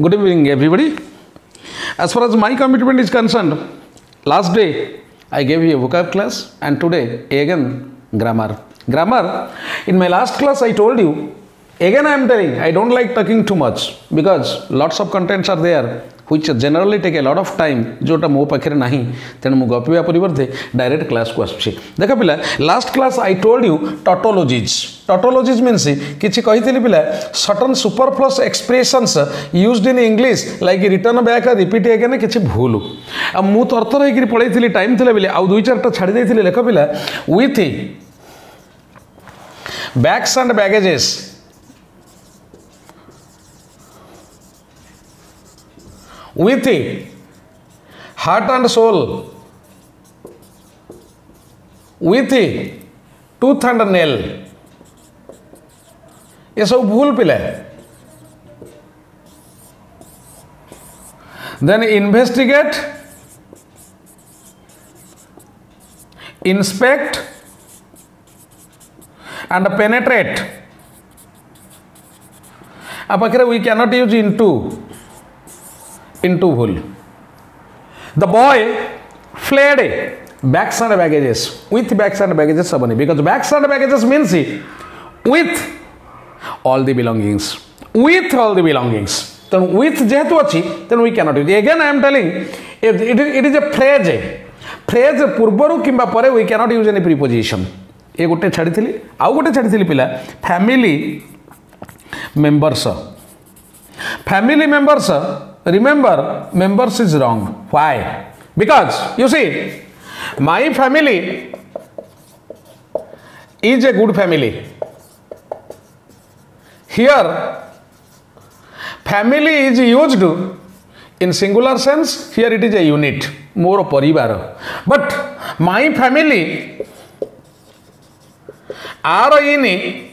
Good evening, everybody. As far as my commitment is concerned, last day I gave you a vocab class, and today again grammar. Grammar, in my last class I told you, again I am telling, I don't like talking too much because lots of contents are there which generally take a lot of time, जोटा मो पाखे नहीं तेणु मु गपिया परिवर्ते direct class को आसुछि। देख पिला last class I told you tautologies. Tautologies means किछि कहितली पिला certain superfluous expressions used in English like return back repeat again किछि भूल आ मु तरतर होइकरी पढैतली टाइम थिले बिले आ दुई चारटा छाडी दैथिले लेख पिला with bags and baggages with heart and soul, with tooth and nail, ये सब भूल पिला। Then investigate, inspect and penetrate. अब आखिर we cannot use into भूल। The boy fled bags and baggages with bags and baggages सबनी because bags and baggages means with all the belongings, with all the belongings। तो with जेहेतु अच्छी then we cannot use। Again I am telling it is a phrase पूर्वरु किंबा परे we cannot use any preposition। ये गोटे छाड़ी थी आउ गोटे छाड़ी थी पिला family members। Family members, remember, members is wrong. Why? Because, you see, my family is a good family. Here, family is used in singular sense. Here it is a unit, more parivar. But my family are in a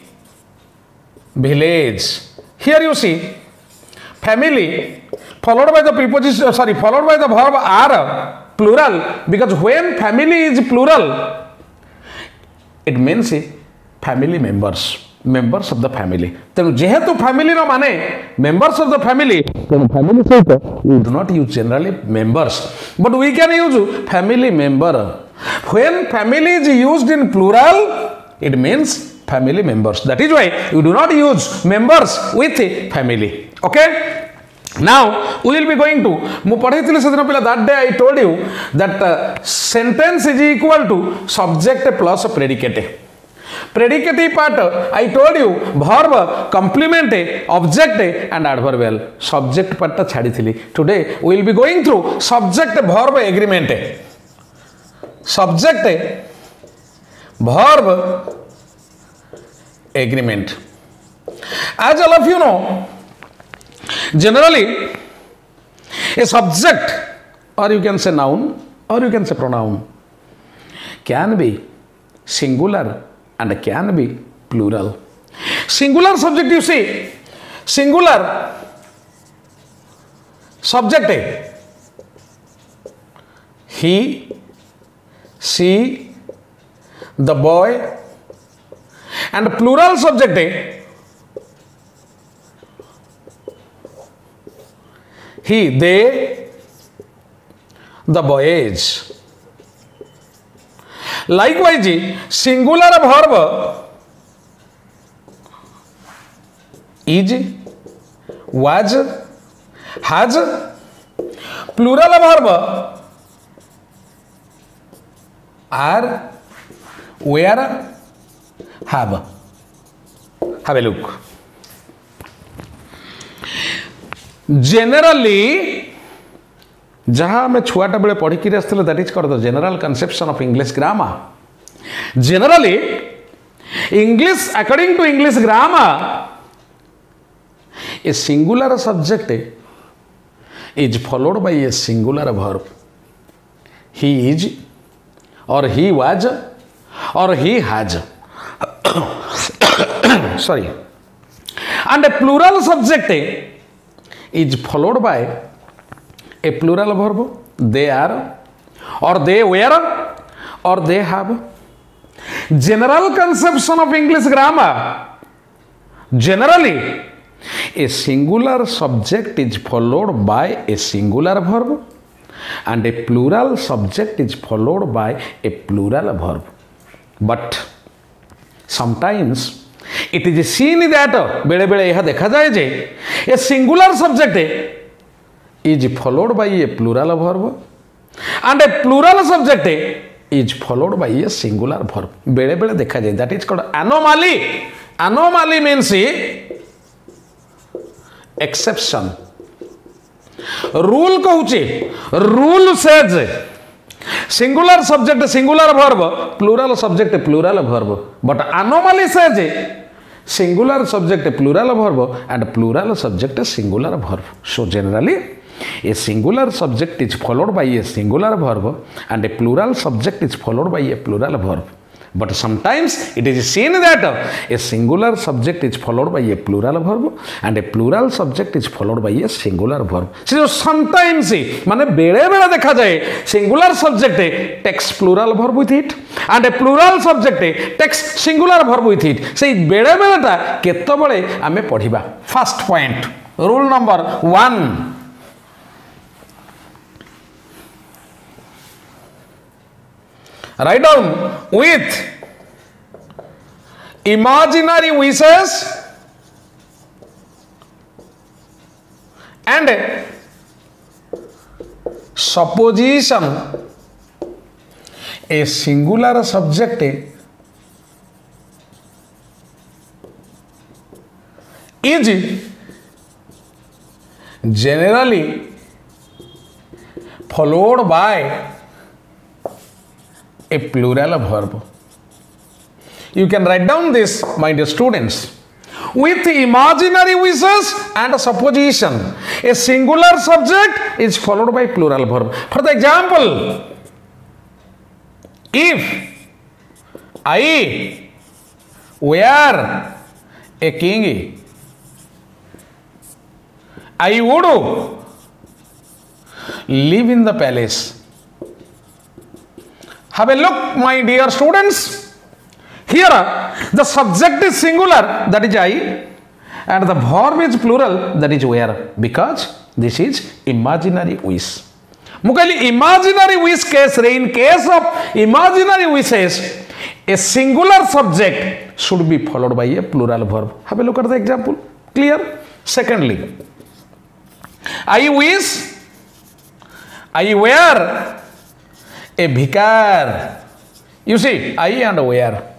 village. Here you see, family followed by the preposition, followed by the verb are plural, because when family is plural, it means family members, members of the family. Then jehetu family no mane members of the family, then family sahita we do not use generally members, but we can use family member. When family is used in plural, it means family members. That is why you do not use members with family. Okay? Now we will be going to that day I told you that sentence is equal to subject plus predicate. Predicate part I told you verb, complement, object and adverbial. Subject part chhadi thili. Today we will be going through subject verb agreement. Subject verb agreement. As all of you know, generally a subject, or you can say noun, or you can say pronoun, can be singular and can be plural. Singular subject, you see, singular subject, he, she, the boy, and plural subject, he, they, the boys. Likewise, singular verb is, was, has. Plural verb are, were, have. Have a look. Generally, जहाँ हमें छुआटा बेले पढ़ी कि आसते that is called the general conception of English grammar. Generally, English, according to English grammar, a singular subject is followed by a singular verb. He is, or he was, or he has. Sorry. And a plural subject is followed by a plural verb, they are, or they were, or they have. General conception of English grammar, generally A singular subject is followed by a singular verb and a plural subject is followed by a plural verb. But sometimes it is seen that बेले बेले यह देखा जाए जे a singular subject is followed by a plural verb and a plural subject is followed by a singular verb. बेले बेले देखा जाए, that is called anomaly. Anomaly means exception. Rule कहूचे, rule says singular subject singular verb, plural subject plural verb, but anomaly says singular subject plural verb and plural subject singular verb. So generally a singular subject is followed by a singular verb and a plural subject is followed by a plural verb. But sometimes it is seen that a singular subject is followed by a plural verb and a plural subject is followed by a singular verb. So sometimes माने बेले बेले देखा जाए singular subject takes plural verb with it and a plural subject takes singular verb with it. से बेले बेले टा केतो बड़े आमे पढ़िबा. First point, rule number 1. Write down with imaginary wishes and supposition a singular subject is generally followed by a plural verb. You can write down this, my dear students. With imaginary wishes and supposition, a singular subject is followed by plural verb. For the example, if I were a king, I would live in the palace. Have a look, my dear students. Here the subject is singular, that is I, and the verb is plural, that is were, because this is imaginary wish. Mukali imaginary wish case, in case of imaginary wishes, a singular subject should be followed by a plural verb. Have a look at the example. Clear? Secondly, I wish I were a bhikar. You see, I and where.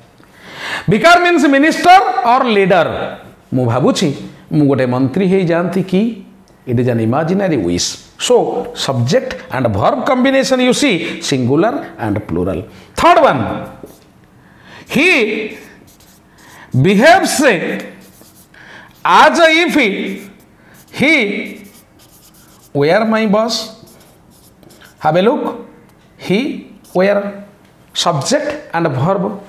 Bhikar means minister or leader. Mu bhabuchi, mu gote mantri hei janti ki. It is an imaginary wish. So, subject and verb combination you see, singular and plural. Third one, he behaves as if he were my boss. Have a look. He were subject and verb.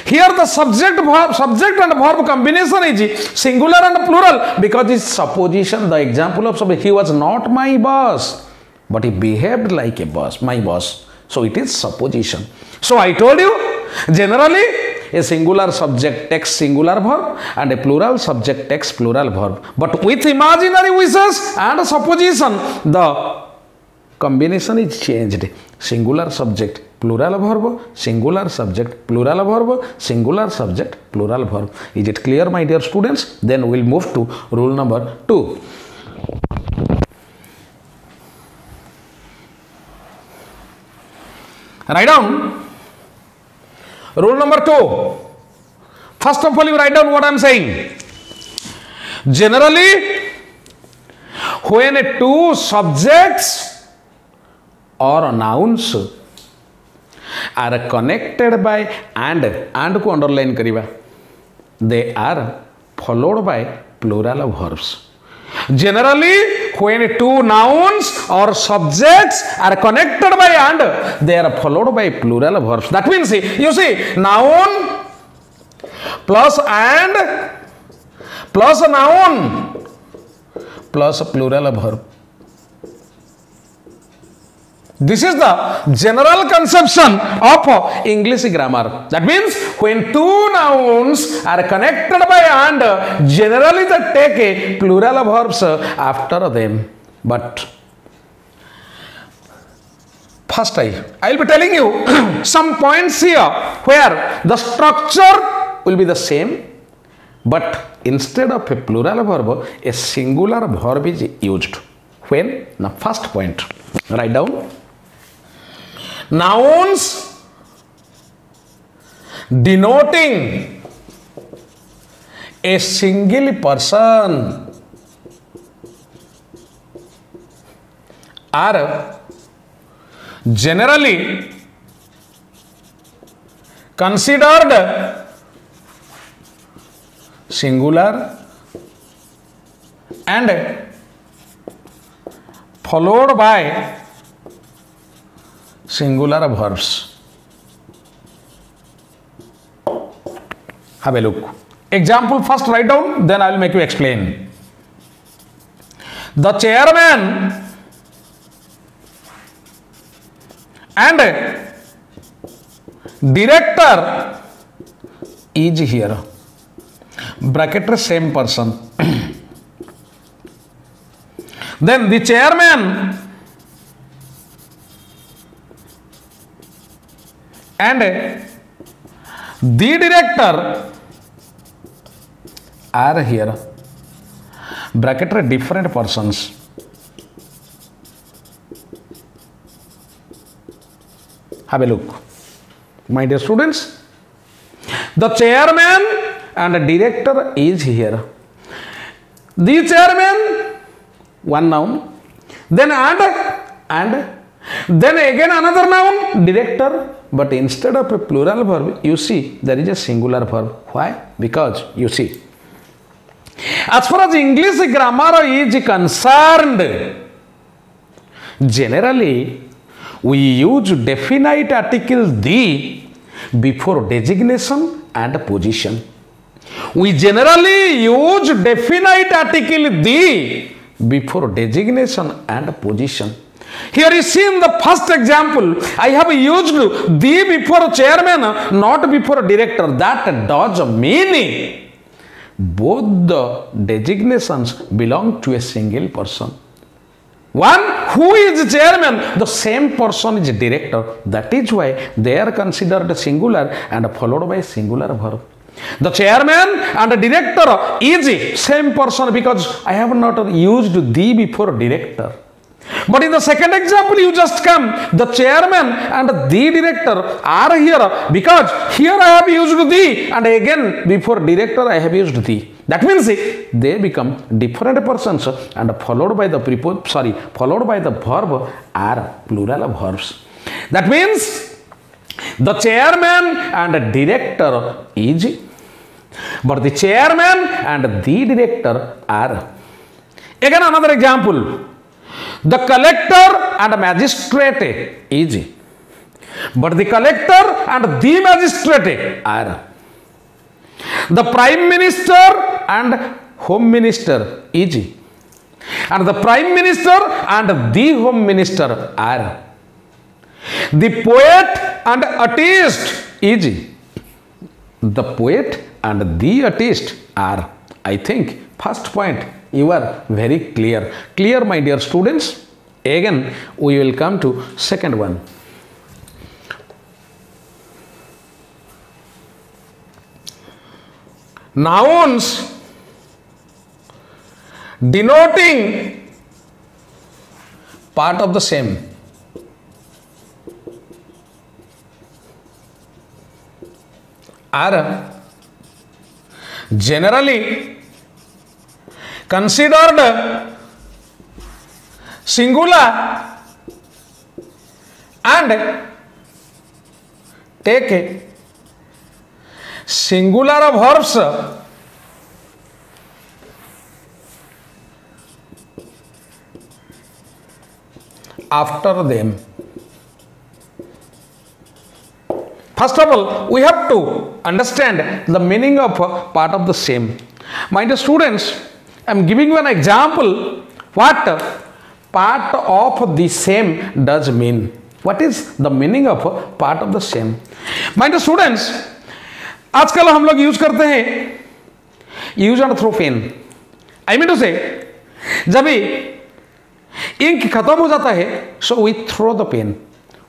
Here the subject and verb combination is singular and plural because it's supposition. The example of subject, he was not my boss, but he behaved like a boss, my boss. So it is supposition. So I told you, generally a singular subject takes singular verb and a plural subject takes plural verb. But with imaginary wishes and supposition, the combination is changed. Singular subject, plural verb, singular subject, plural verb, singular subject, plural verb. Is it clear, my dear students? Then we'll move to rule number 2. Write down rule number 2. First of all, you write down what I am saying. Generally, when two subjects or nouns are connected by and को underline करिबा, they are followed by plural verbs. Generally, when two nouns or subjects are connected by and, they are followed by plural verbs. That means, you see, noun plus and plus noun plus plural verb. This is the general conception of English grammar. That means when two nouns are connected by and, generally they take a plural verbs after them. But first I will be telling you some points here where the structure will be the same, but instead of a plural verb, a singular verb is used. When? Now first point, write down. Nouns denoting a single person are generally considered singular and followed by singular verbs. Have a look. Example first write down, then I will make you explain. The chairman and director is here. Bracket same person. Then the chairman and the director are here. Bracket different persons. Have a look. My dear students, the chairman and the director is here. The chairman, one noun, then and then again another noun, director, but instead of a plural verb, you see there is a singular verb. Why? Because you see, as far as English grammar is concerned, generally we use definite article the before designation and position. We generally use definite article the before designation and position. Here is seen the first example. I have used the before chairman, not before director. That does mean both the designations belong to a single person. One who is chairman, the same person is director. That is why they are considered singular and followed by singular verb. The chairman and the director is same person because I have not used the before director. But in the second example you just come, the chairman and the director are here because here I have used the and again before director I have used the. That means they become different persons and followed by the verb are plural verbs. That means the chairman and the director is, but the chairman and the director are. Again another example. The collector and magistrate is, but the collector and the magistrate are. The prime minister and home minister is, and the prime minister and the home minister are. The poet and artist is, the poet and the artist are. I think first point you are very clear. Clear, my dear students? Again we will come to second one. Nouns denoting part of the same are generally considered singular and take singular verbs after them. First of all, we have to understand the meaning of part of the same. My dear students, I am giving you an example what part of the same does mean? What is the meaning of part of the same? My dear students, आजकल हम लोग use करते हैं use and throw pen. I mean to say जब भी ink खत्म हो जाता है so we throw the pen.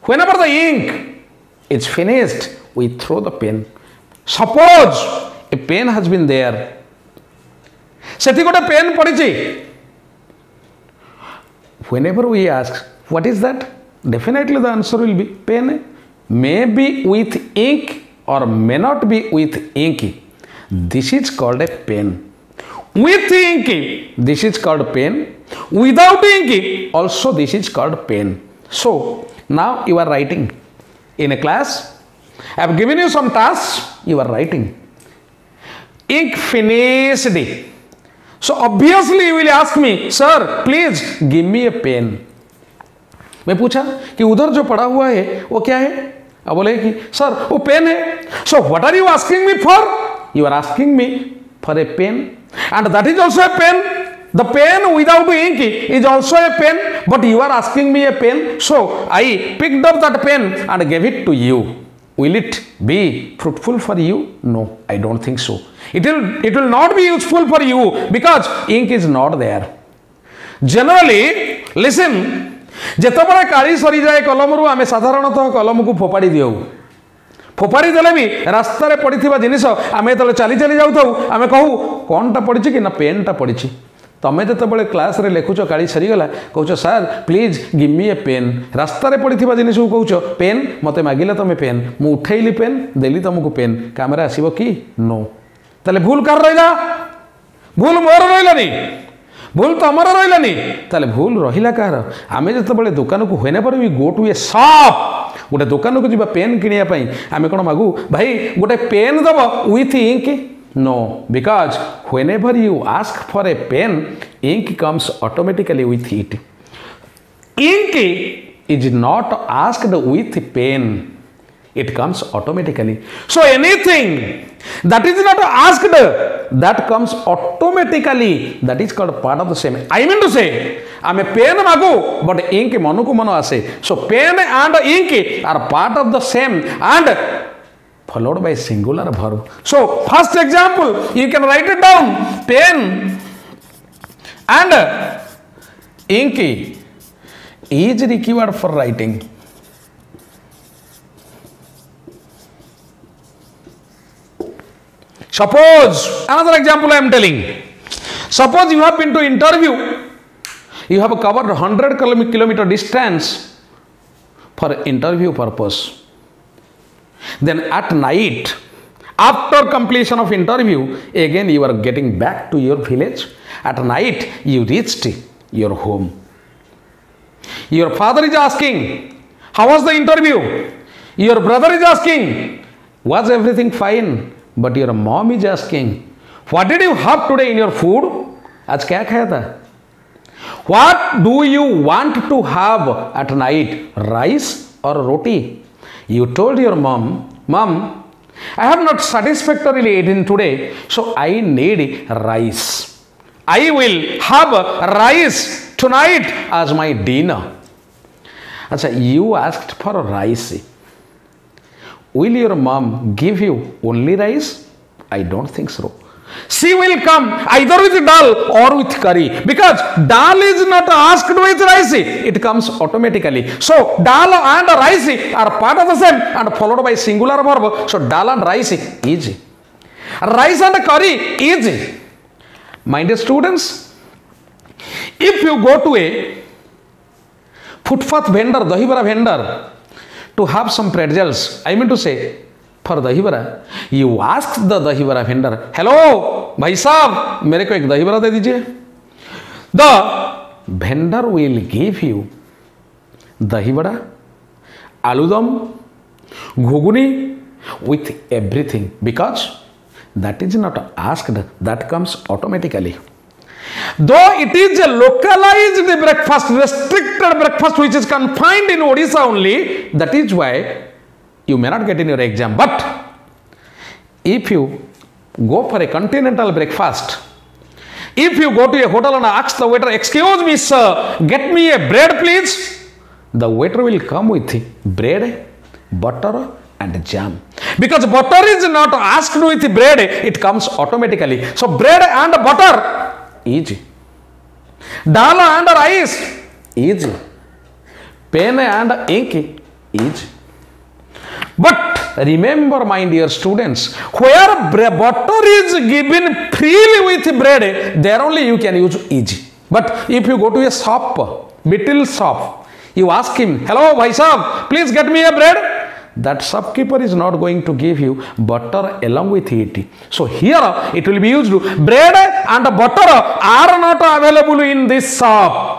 Whenever the ink is finished we throw the pen. Suppose a pen has been there, सेठी गोटे पेन पड़ी. Whenever we ask what is that, definitely the answer will be pen. May be with ink or may not be with ink. This is called a pen. With ink, this is called pen. Without ink, also this is called pen. So now you are writing in a class. I have given you some tasks. You are writing. Ink finished. So obviously you will ask me, sir, please give me a pen. मैं पूछा कि उधर जो पड़ा हुआ है वो क्या है. अब बोले कि सर वो पेन है. So what are you asking me for? You are asking me for a pen and that is also a pen. The pen without ink is also a pen, but you are asking me a pen. So I picked up that pen and gave it to you. Will it be fruitful for you? No, I don't think so. It will not be useful for you because ink is not there. Generally, listen. ଯେତେବେଳେ କାଳି ସରିଯାଏ କଲମରୁ ଆମେ ସାଧାରଣତଃ କଲମକୁ ଫୋପାଡ଼ି ଦେଉ. ଫୋପାଡ଼ି ଦେଲେ ବି ରାସ୍ତାରେ ପଡ଼ିଥିବା ଜିନିଷ ଆମେ ଯେତେବେଳେ ଚାଲି ଚାଲି ଯାଉଥାଉ ଆମେ କହୁ କ'ଣଟା ପଡ଼ିଛି କି ନା ପେନ୍ଟା ପଡ଼ିଛି. ତମେ ଯେତେବେଳେ କ୍ଲାସ୍ରେ ଲେଖୁଛ କାଳି ସରିଗଲା କହୁଛ ସାର୍ ପ୍ଲିଜ୍ ଗିଭ୍ ମି ଏ ପେନ୍. ରାସ୍ତାରେ ପଡ଼ିଥିବା ଜିନିଷକୁ କହୁଛ ପେନ୍, ମୋତେ ମାଗିଲେ ତମେ ପେନ୍, ମୁଁ ଉଠେଇଲି ପେନ୍ ଦେଲି ତମକୁ ପେନ୍. କାମରେ ଆସିବ କି? ନୋ. ତାହେଲେ ଭୁଲ କାହାର ରହିଲା? ଭୁଲ ମୋର ରହିଲାନି, भूल तुमर रही. ताले भूल रहा कहार? आम जो दुकान को हुए we go to a shop, गोटे दुकान को जी पेन किणापी आम कौन मागू भाई गोटे पेन दब with ink? No, because whenever you ask for a pen ink comes automatically with it. Ink is not asked with pen, it comes automatically. So anything that is not asked, that comes automatically. That is called part of the same. I mean to say, ame pen magu but ink manu ko manu ase. So pen and ink are part of the same and followed by singular verb. So first example you can write it down. Pen and ink is required for writing. Suppose, another example I am telling. Suppose you have been to interview. You have covered 100 kilometer distance for interview purpose. Then at night, after completion of interview, again you are getting back to your village. At night, you reached your home. Your father is asking, how was the interview? Your brother is asking, was everything fine? But your mom is asking, what did you have today in your food? आज क्या खाया था? What do you want to have at night? Rice or roti? You told your mom, Mom, I have not satisfactorily eaten today, so I need rice. I will have rice tonight as my dinner. अच्छा, you asked for rice. Will your mom give you only rice? I don't think so. She will come either with dal or with curry, because dal is not asked with rice. It comes automatically. So dal and rice are part of the same and followed by singular verb. So dal and rice is. Rice and curry is. My dear students, if you go to a footpath vendor, dahi vada vendor, to have some pretzels, I mean to say, for dahi vada, you ask the dahi vada vendor, hello, bhai sahab, mere ko ek dahi vada de dijiye. The vendor will give you dahi vada, aludam, ghuguni with everything, because that is not asked, that comes automatically. Though it is a localized breakfast, restricted breakfast which is confined in Odisha only, that is why you may not get in your exam. But if you go for a continental breakfast, If you go to a hotel and ask the waiter, excuse me sir, get me a bread please, the waiter will come with bread, butter and jam. Because butter is not asked with bread, it comes automatically. So bread and butter, easy. Dal and rice, easy. Pen and ink, easy. But remember my dear students, where butter is given freely with bread, there only you can use easy. But if you go to a shop, little shop, you ask him, hello bhai sahab, please get me a bread. That shopkeeper is not going to give you butter along with it. So here it will be used, bread and butter are not available in this shop.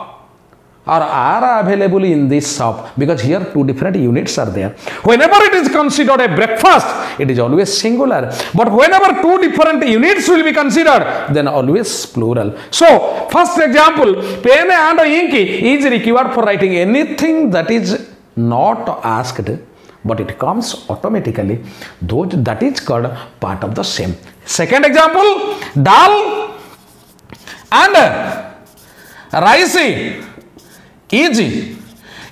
Or are available in this shop, because here two different units are there. Whenever it is considered a breakfast, it is always singular. But whenever two different units will be considered, then always plural. So first example, pen and ink is required for writing anything that is not asked, but it comes automatically. That is called part of the same. Second example, dal and rice is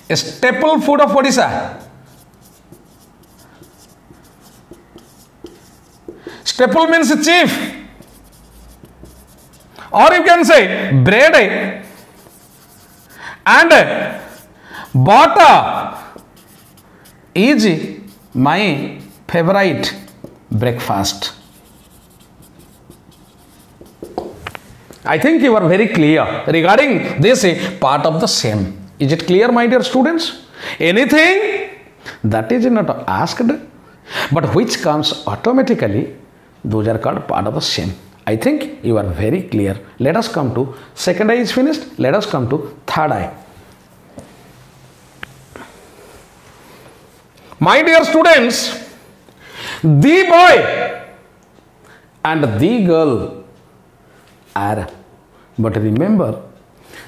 a staple food of Odisha. Staple means chief. Or you can say bread and butter is my favorite breakfast. I think you are very clear regarding this part of the same. Is it clear, my dear students? Anything that is not asked, but which comes automatically, those are called part of the same. I think you are very clear. Let us come to second eye is finished. Let us come to third eye. My dear students, the boy and the girl are, but remember,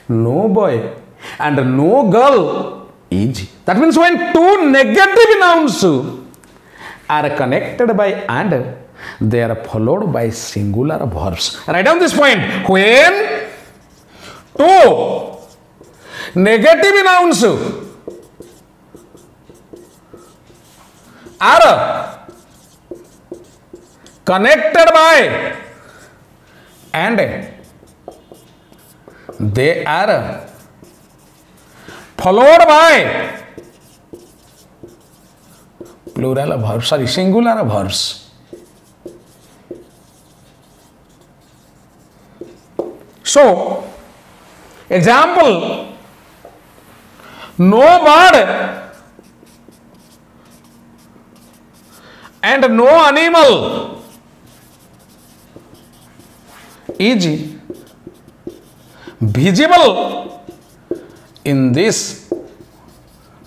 no boy and no girl is. That means when two negative nouns are connected by and, they are followed by singular verbs. Write down this point. When two negative nouns are connected by and, they are followed by plural verbs, sorry, singular verbs. So, example, no bird and no animal is visible in this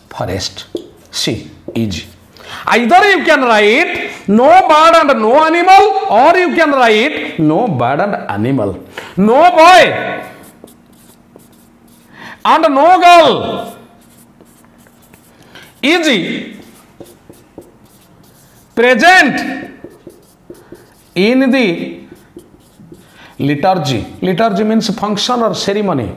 forest. See, is. Either you can write no bird and no animal, or you can write no bird and animal. No boy and no girl is present in the liturgy. Liturgy means function or ceremony.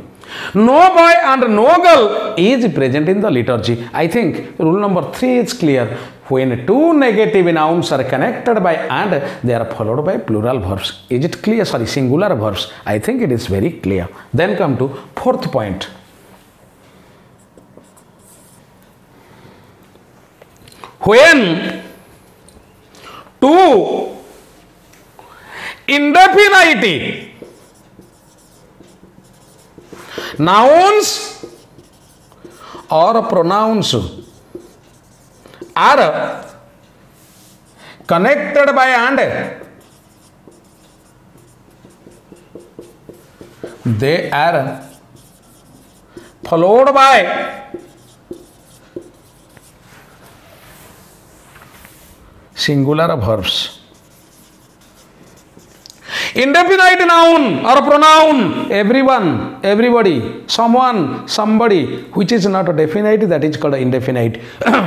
No boy and no girl is present in the liturgy. I think rule number 3 is clear. When two negative nouns are connected by and, they are followed by plural verbs. Is it clear? Sorry, singular verbs. I think it is very clear. Then come to fourth point. When two indefinite nouns or pronouns are connected by and, they are followed by singular verbs. Indefinite noun or pronoun, everyone, everybody, someone, somebody, which is not definite, that is called indefinite.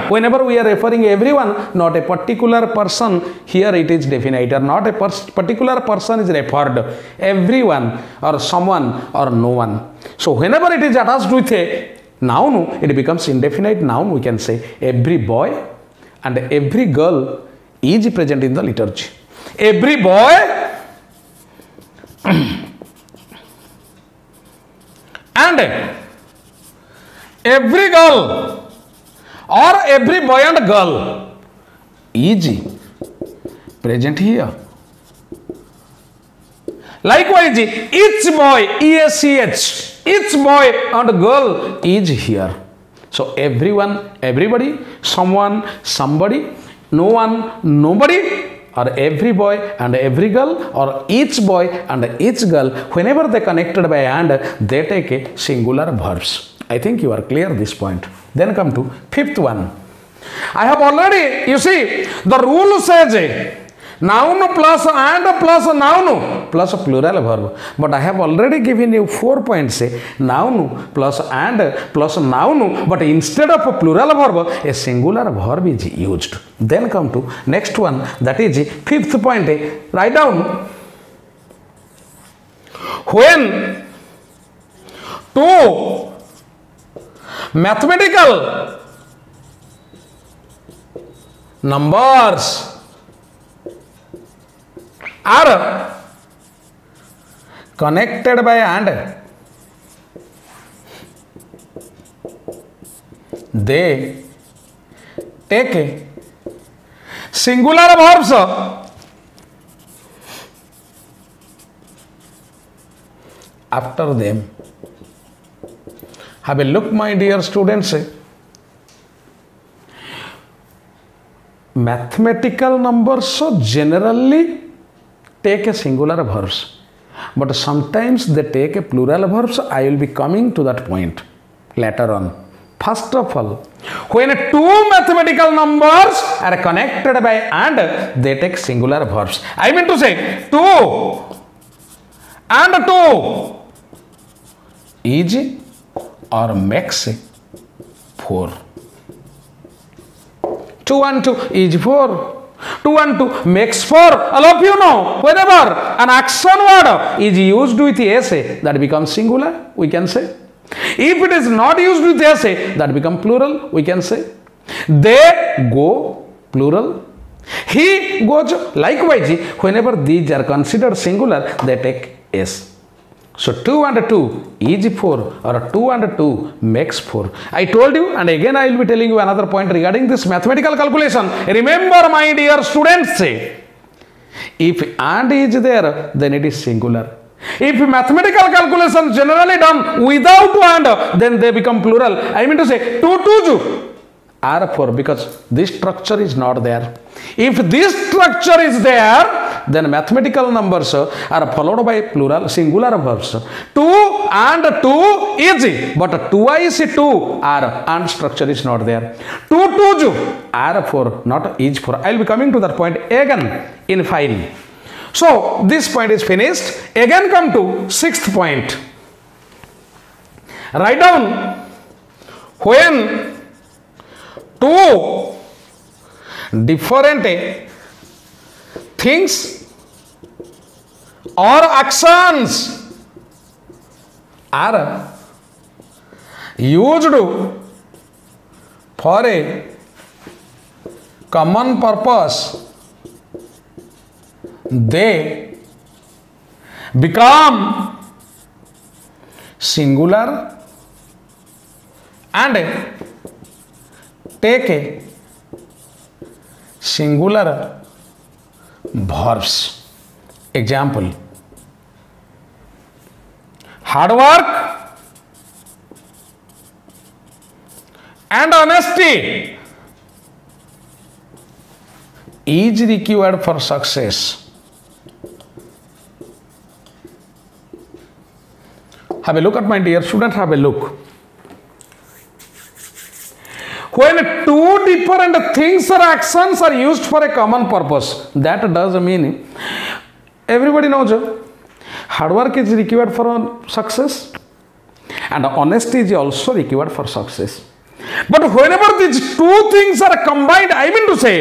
Whenever we are referring everyone, not a particular person, here it is definite, or not a particular person is referred, everyone or someone or no one. So whenever it is attached with a noun, it becomes indefinite noun. We can say every boy and every girl is present in the liturgy. Every boy and every girl or every boy and girl is present here. Likewise, each boy, ESCH, each boy and girl is here. So everyone, everybody, someone, somebody, no one, nobody, or every boy and every girl, or each boy and each girl, whenever they connected by and, they take a singular verbs. I think you are clear this point. Then come to fifth one. I have already, you see, the rule says noun plus and plus noun plus plural verb. But I have already given you 4 points. Noun plus and plus noun. But instead of a plural verb, a singular verb is used. Then come to next one. That is fifth point. Write down. When two mathematical numbers are connected by and, they take a singular verbs after them. Have a look, my dear students. Mathematical numbers generally take a singular verbs, but sometimes they take a plural verbs. I will be coming to that point later on. First of all, when two mathematical numbers are connected by and, they take singular verbs. I mean to say 2 and 2 is or makes 4. 2 and 2 is 4. 2 and 2 makes 4. All of you know, whenever an action word is used with essay, that becomes singular, we can say. If it is not used with essay, that becomes plural, we can say. They go, plural. He goes. Likewise, whenever these are considered singular, they take s. So 2 and 2 is 4, or 2 and 2 makes 4. I told you, and again I will be telling you another point regarding this mathematical calculation. Remember, my dear students, if and is there, then it is singular. If mathematical calculation generally done without and, then they become plural. I mean to say 2 2 are 4, because this structure is not there. If this structure is there, then mathematical numbers are followed by plural singular verbs. 2 and 2 is, but twice 2 are and structure is not there. 2 2 are 4, not is 4. I will be coming to that point again in fine. So this point is finished. Again come to sixth point. Write down, when two different things or actions are used for a common purpose, they become singular and take a singular verbs. Example: hard work and honesty is required for success. Have a look at my dear student, have a look. When two different things or actions are used for a common purpose, that does mean, everybody knows, hard work is required for success and honesty is also required for success. But whenever these two things are combined, I mean to say,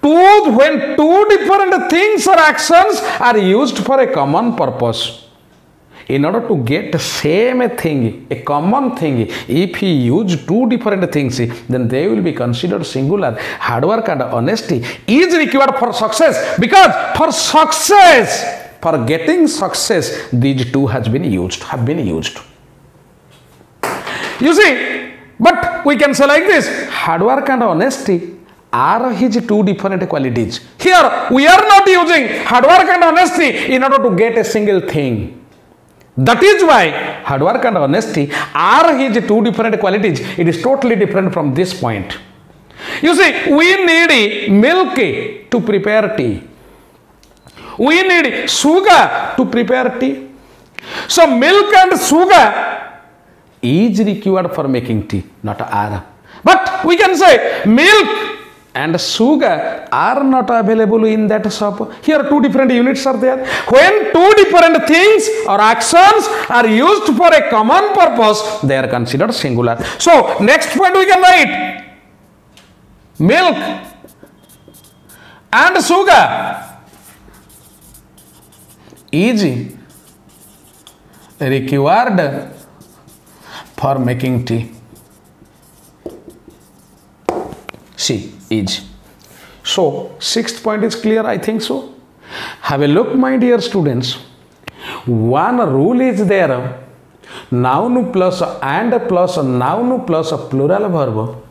when two different things or actions are used for a common purpose, in order to get the same thing, a common thing, if he use two different things, then they will be considered singular. Hard work and honesty is required for success, because for success, for getting success, these two have been used. You see, but we can say like this, hard work and honesty are his two different qualities. Here, we are not using hard work and honesty in order to get a single thing. That is why hard work and honesty are his two different qualities. It is totally different from this point. You see, we need milk to prepare tea. We need sugar to prepare tea. So, milk and sugar is required for making tea, not are. But we can say milk and sugar are not available in that shop. Here two different units are there. When two different things or actions are used for a common purpose, they are considered singular. So, next point we can write, milk and sugar is required for making tea. C is. So, sixth point is clear, I think so. Have a look, my dear students. One rule is there. Noun plus and plus noun plus plural verb.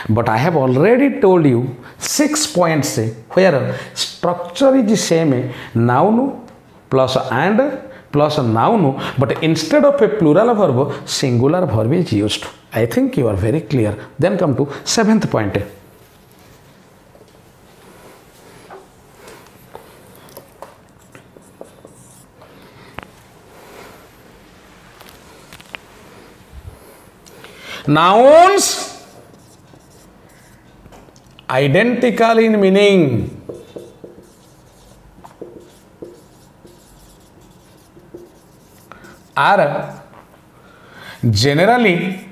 But I have already told you 6 points where structure is same. Noun plus and plus noun, but instead of a plural verb, singular verb is used. I think you are very clear. Then come to 7th point. Nouns identical in meaning. Are generally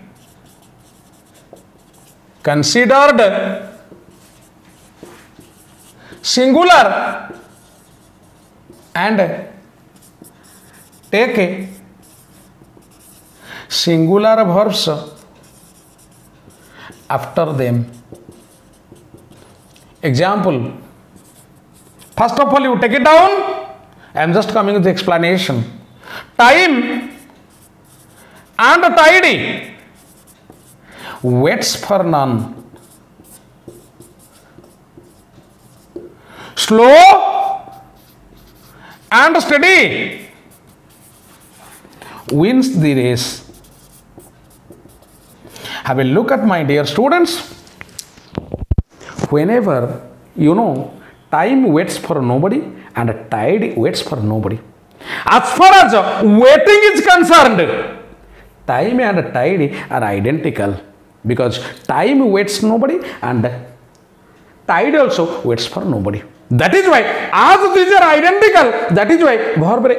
considered singular and take singular verbs after them. Example. First of all, you take it down. I am just coming with the explanation. Time and tidy waits for none. Slow and steady wins the race. Have a look at, my dear students. Whenever time waits for nobody and tide waits for nobody. As far as waiting is concerned, time and tide are identical, because time waits nobody and tide also waits for nobody. That is why, as these are identical, that is why verb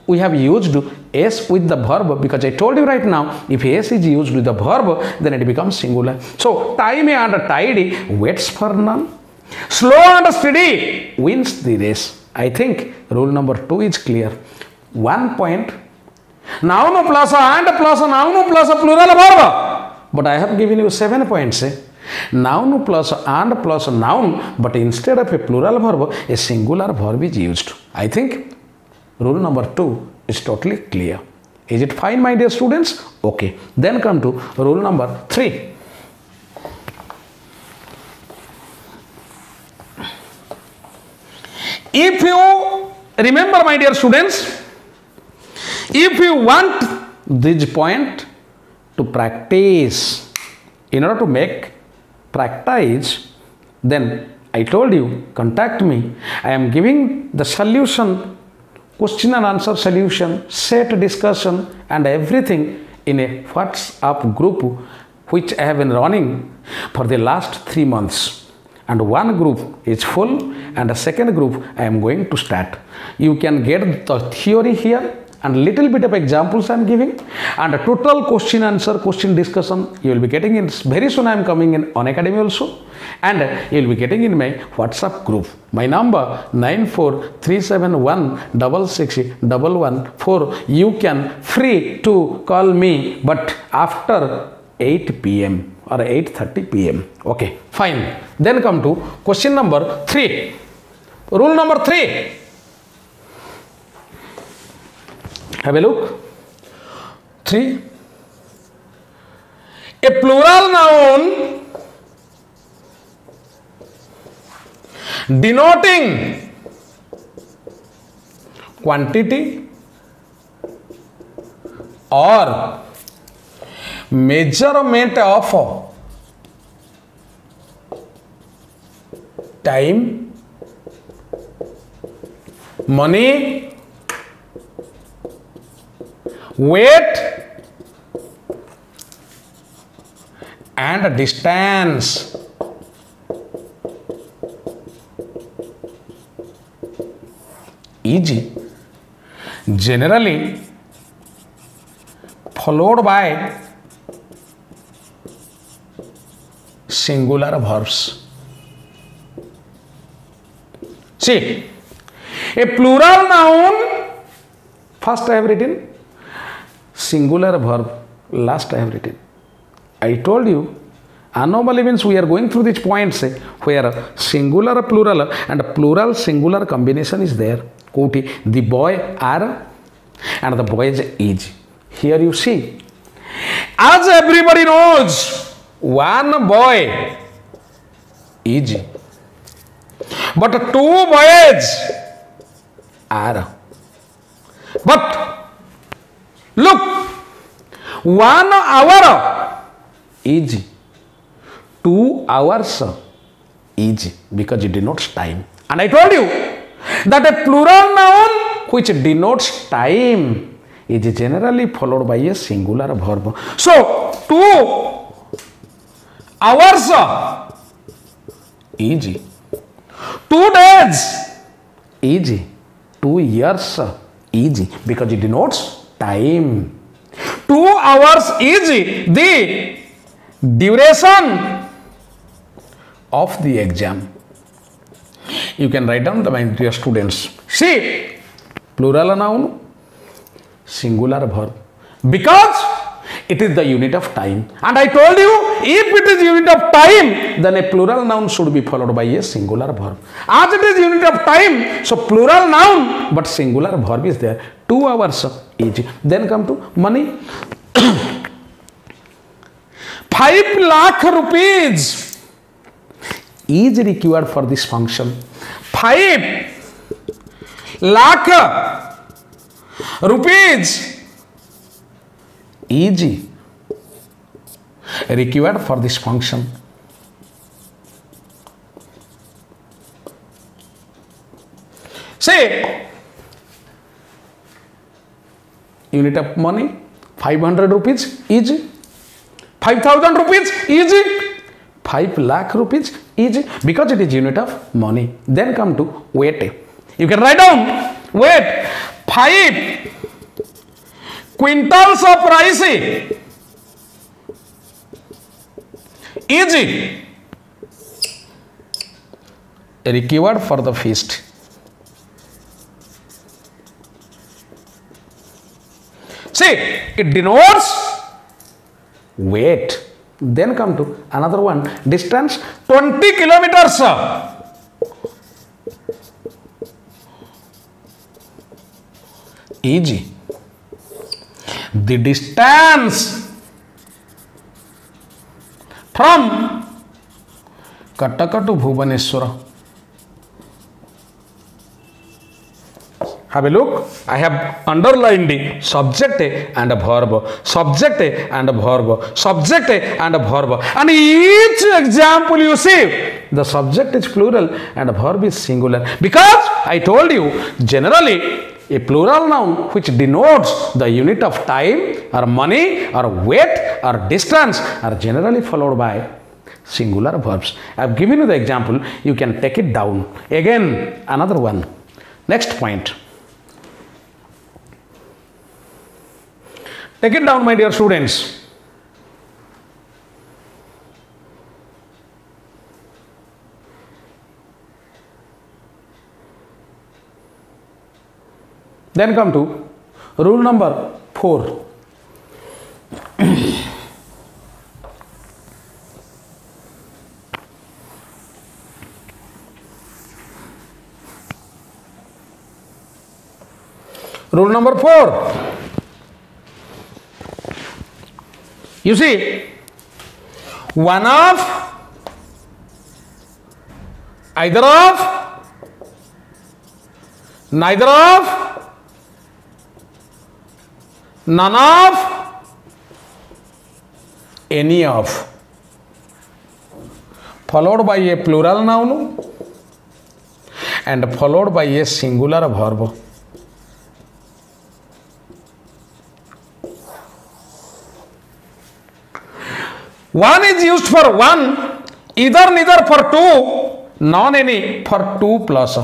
we have used S with the verb, because I told you right now, if S is used with the verb, then it becomes singular. So, time and tide waits for none. Slow and steady wins the race. I think rule number 2 is clear. 1 point. Noun plus and plus noun plus plural verb. But I have given you 7 points. Noun plus and plus noun, but instead of a plural verb, a singular verb is used. I think rule number 2 is totally clear. Is it fine, my dear students? Okay. Then come to rule number 3. If you remember, my dear students, if you want this point to practice, in order to make practice, then I told you, contact me. I am giving the solution, question and answer solution, set discussion and everything in a WhatsApp group which I have been running for the last 3 months. and one group is full and the second group I am going to start. You can get the theory here and little bit of examples I am giving, and a total question answer, question discussion you will be getting in very soon. I am coming in on Academy also, and you will be getting in my WhatsApp group. My number 9437166114. You can free to call me, but after 8 p.m. or 8:30 p.m. Okay, fine. Then come to question number 3. Rule number 3. Have a look. 3. A plural noun denoting quantity or measurement of time, money, weight and distance. Is generally followed by singular verbs. See, a plural noun, first I have written, singular verb, last I have written. I told you, anomaly means we are going through these points where singular, plural and plural singular combination is there. The boy are and the boys is. Here you see, as everybody knows, one boy is, but two boys are. But look, 1 hour is, 2 hours is, because it denotes time. And I told you that a plural noun which denotes time is generally followed by a singular verb. So 2 hours is, 2 days is, 2 years is, because it denotes time. 2 hours is the duration of the exam. You can write down, my dear students. See, plural noun, singular verb, because it is the unit of time. And I told you, if it is unit of time, then a plural noun should be followed by a singular verb. As it is unit of time, so plural noun, but singular verb is there. 2 hours is. Then come to money. 5 lakh rupees is required for this function. 5 lakh rupees is required for this function. Say, unit of money, 500 rupees is, 5,000 rupees is, 5 lakh rupees is, because it is unit of money. Then come to weight. You can write down weight. 5 quintals of rice is required for the feast. See, it denotes weight. Then come to another one, distance, 20 kilometers is the distance from Kataka to Bhubaneswara. Have a look. I have underlined the subject and a verb, subject and a verb, subject and a verb. And each example you see, the subject is plural and the verb is singular. Because I told you, generally, a plural noun which denotes the unit of time or money or weight or distance are generally followed by singular verbs. I have given you the example. You can take it down. Again, another one. Next point. Take it down, my dear students. Then come to rule number 4. Rule number 4. You see, one of, either of, neither of, none of, any of, followed by a plural noun and followed by a singular verb. One is used for one, either, neither for two, none, any for two plus.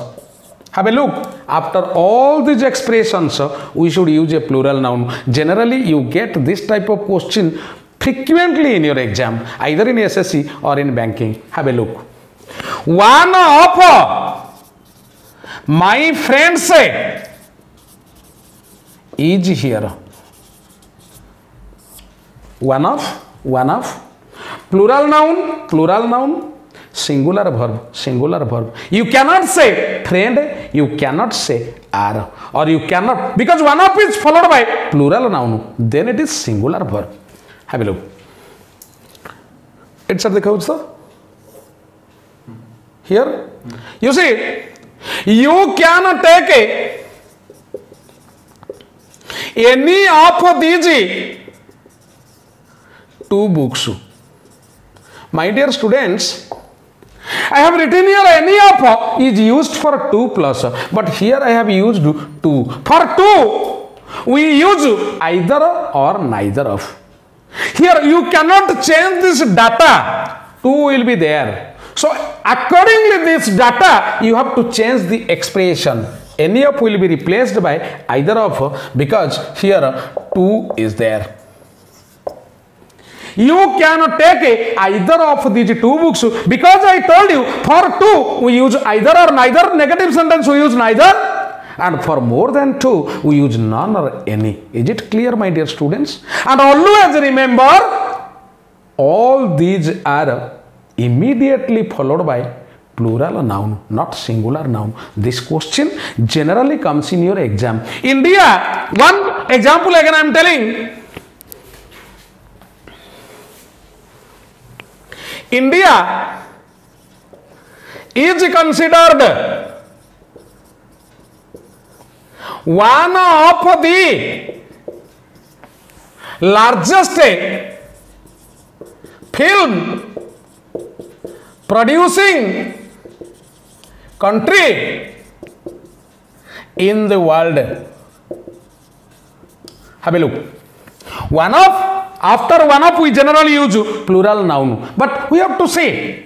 Have a look. After all these expressions, we should use a plural noun. Generally, you get this type of question frequently in your exam, either in SSC or in banking. Have a look. One of my friends is here. One of. Plural noun, singular verb. You cannot say friend, you cannot say are, or you cannot, because one of is followed by plural noun, then it is singular verb. Have a look. It's at the couch, sir. Here, you see, you can take any of these two books. My dear students, I have written here any of is used for 2 plus, but here I have used 2. For 2, we use either or neither of. Here you cannot change this data. 2 will be there. So accordingly this data, you have to change the expression. Any of will be replaced by either of, because here 2 is there. You cannot take either of these two books, because I told you for 2 we use either or neither. Negative sentence we use neither, and for more than 2 we use none or any. Is it clear, my dear students? And always remember, all these are immediately followed by plural noun, not singular noun. This question generally comes in your exam. India, one example again I am telling. India is considered one of the largest film producing country in the world. Have a look. One of, after one of we generally use plural noun, but we have to say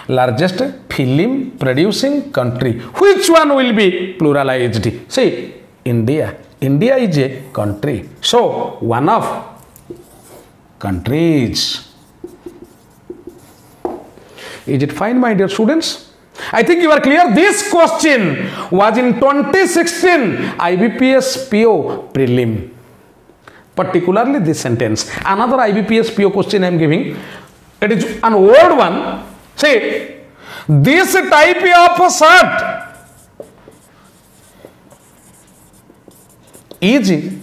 largest film producing country. Which one will be pluralized? See, India. India is a country. So, one of countries. Is it fine, my dear students? I think you are clear. This question was in 2016 IBPS PO prelim. Particularly this sentence. Another IBPS PO question I am giving. It is an old one. See, this type of shirt is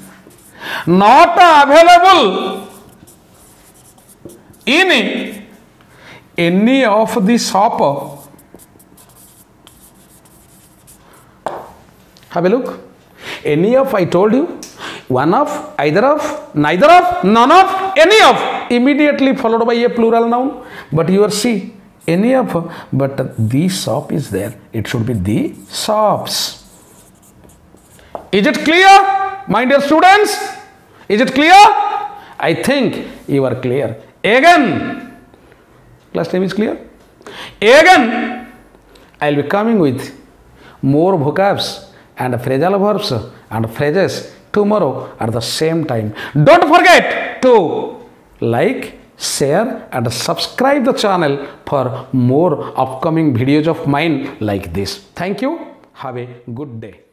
not available in any of the shop. Have a look. Any of, I told you, one of, either of, neither of, none of, any of, immediately followed by a plural noun. But you see, any of, but the shop is there. It should be the shops. Is it clear, my dear students? Is it clear? I think you are clear. Again, Last time is clear? Again, I will be coming with more vocabs and phrasal verbs and phrases tomorrow at the same time. Don't forget to like, share and subscribe the channel for more upcoming videos of mine like this. Thank you. Have a good day.